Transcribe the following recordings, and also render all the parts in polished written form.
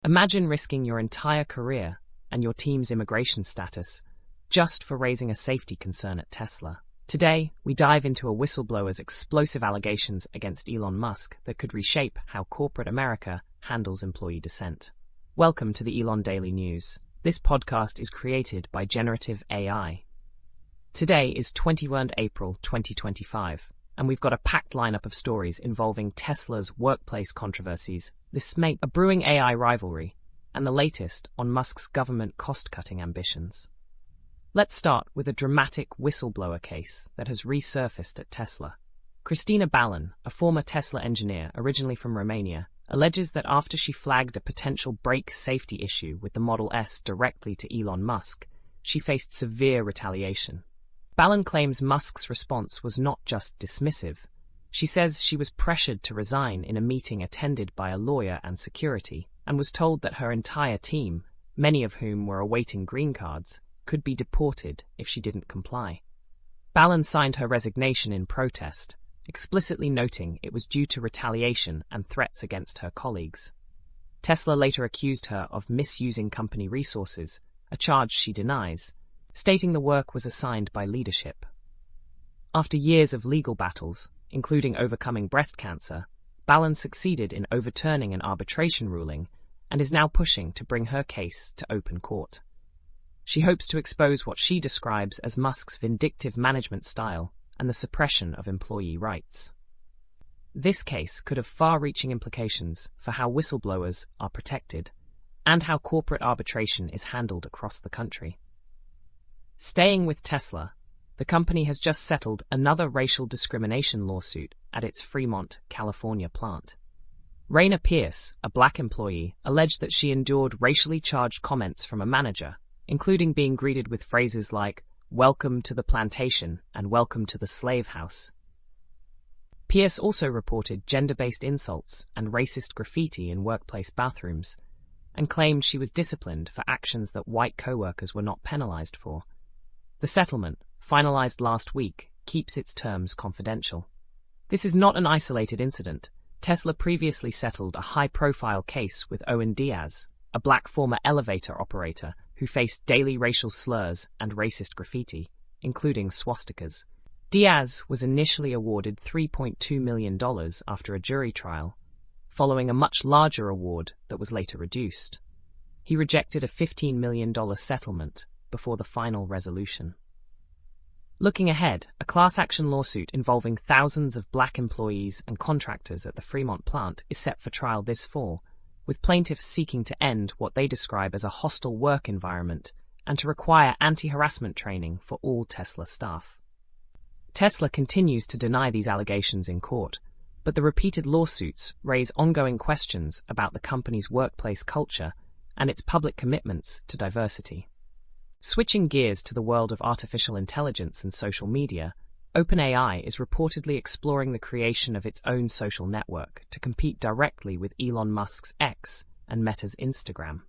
Imagine risking your entire career and your team's immigration status just for raising a safety concern at Tesla. Today, we dive into a whistleblower's explosive allegations against Elon Musk that could reshape how corporate America handles employee dissent. Welcome to the Elon Daily News. This podcast is created by generative AI. Today is 21 April 2025, and we've got a packed lineup of stories involving Tesla's workplace controversies, a brewing AI rivalry, and the latest on Musk's government cost-cutting ambitions. Let's start with a dramatic whistleblower case that has resurfaced at Tesla. Christina Ballon, a former Tesla engineer originally from Romania, alleges that after she flagged a potential brake safety issue with the Model S directly to Elon Musk, she faced severe retaliation. Ballon claims Musk's response was not just dismissive. She says she was pressured to resign in a meeting attended by a lawyer and security, and was told that her entire team, many of whom were awaiting green cards, could be deported if she didn't comply. Ballon signed her resignation in protest, explicitly noting it was due to retaliation and threats against her colleagues. Tesla later accused her of misusing company resources, a charge she denies, stating the work was assigned by leadership. After years of legal battles, including overcoming breast cancer, Ballon succeeded in overturning an arbitration ruling and is now pushing to bring her case to open court. She hopes to expose what she describes as Musk's vindictive management style and the suppression of employee rights. This case could have far-reaching implications for how whistleblowers are protected and how corporate arbitration is handled across the country. Staying with Tesla, the company has just settled another racial discrimination lawsuit at its Fremont, California plant. Raina Pierce, a black employee, alleged that she endured racially charged comments from a manager, including being greeted with phrases like, "Welcome to the plantation" and "Welcome to the slave house." Pierce also reported gender-based insults and racist graffiti in workplace bathrooms, and claimed she was disciplined for actions that white co-workers were not penalized for. The settlement, finalized last week, keeps its terms confidential. This is not an isolated incident. Tesla previously settled a high-profile case with Owen Diaz, a black former elevator operator who faced daily racial slurs and racist graffiti, including swastikas. Diaz was initially awarded $3.2 million after a jury trial, following a much larger award that was later reduced. He rejected a $15 million settlement before the final resolution. Looking ahead, a class action lawsuit involving thousands of black employees and contractors at the Fremont plant is set for trial this fall, with plaintiffs seeking to end what they describe as a hostile work environment and to require anti-harassment training for all Tesla staff. Tesla continues to deny these allegations in court, but the repeated lawsuits raise ongoing questions about the company's workplace culture and its public commitments to diversity. Switching gears to the world of artificial intelligence and social media, OpenAI is reportedly exploring the creation of its own social network to compete directly with Elon Musk's X and Meta's Instagram.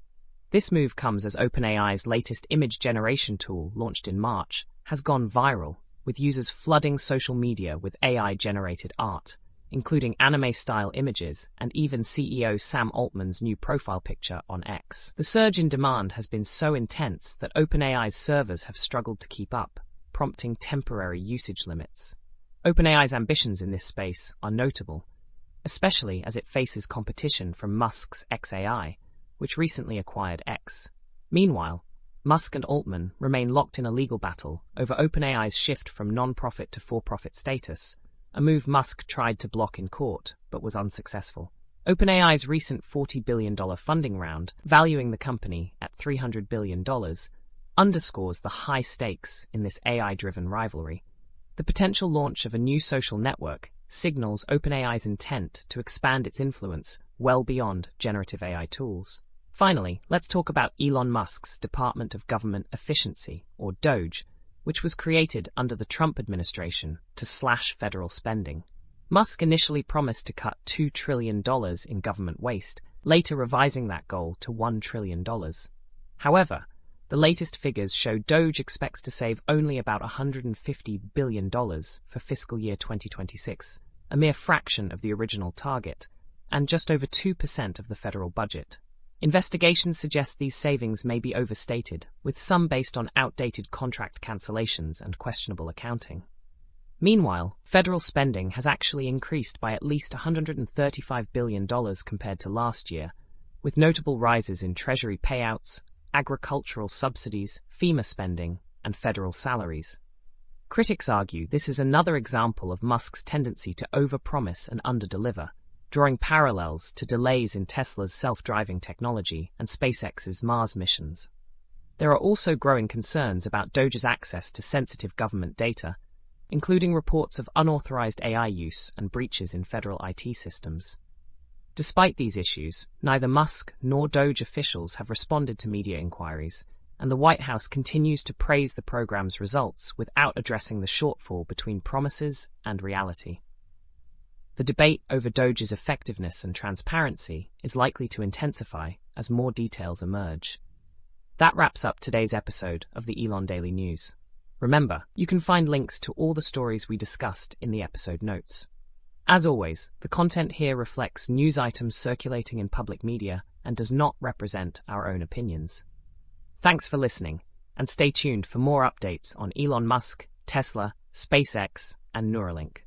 This move comes as OpenAI's latest image generation tool, launched in March, has gone viral, with users flooding social media with AI-generated art, including anime-style images and even CEO Sam Altman's new profile picture on X. The surge in demand has been so intense that OpenAI's servers have struggled to keep up, prompting temporary usage limits. OpenAI's ambitions in this space are notable, especially as it faces competition from Musk's xAI, which recently acquired X. Meanwhile, Musk and Altman remain locked in a legal battle over OpenAI's shift from non-profit to for-profit status, a move Musk tried to block in court, but was unsuccessful. OpenAI's recent $40 billion funding round, valuing the company at $300 billion, underscores the high stakes in this AI-driven rivalry. The potential launch of a new social network signals OpenAI's intent to expand its influence well beyond generative AI tools. Finally, let's talk about Elon Musk's Department of Government Efficiency, or DOGE, which was created under the Trump administration to slash federal spending. Musk initially promised to cut $2 trillion in government waste, later revising that goal to $1 trillion. However, the latest figures show DOGE expects to save only about $150 billion for fiscal year 2026, a mere fraction of the original target, and just over 2% of the federal budget. Investigations suggest these savings may be overstated, with some based on outdated contract cancellations and questionable accounting. Meanwhile, federal spending has actually increased by at least $135 billion compared to last year, with notable rises in Treasury payouts, agricultural subsidies, FEMA spending, and federal salaries. Critics argue this is another example of Musk's tendency to overpromise and underdeliver, drawing parallels to delays in Tesla's self-driving technology and SpaceX's Mars missions. There are also growing concerns about DOGE's access to sensitive government data, including reports of unauthorized AI use and breaches in federal IT systems. Despite these issues, neither Musk nor DOGE officials have responded to media inquiries, and the White House continues to praise the program's results without addressing the shortfall between promises and reality. The debate over DOGE's effectiveness and transparency is likely to intensify as more details emerge. That wraps up today's episode of the Elon Daily News. Remember, you can find links to all the stories we discussed in the episode notes. As always, the content here reflects news items circulating in public media and does not represent our own opinions. Thanks for listening, and stay tuned for more updates on Elon Musk, Tesla, SpaceX, and Neuralink.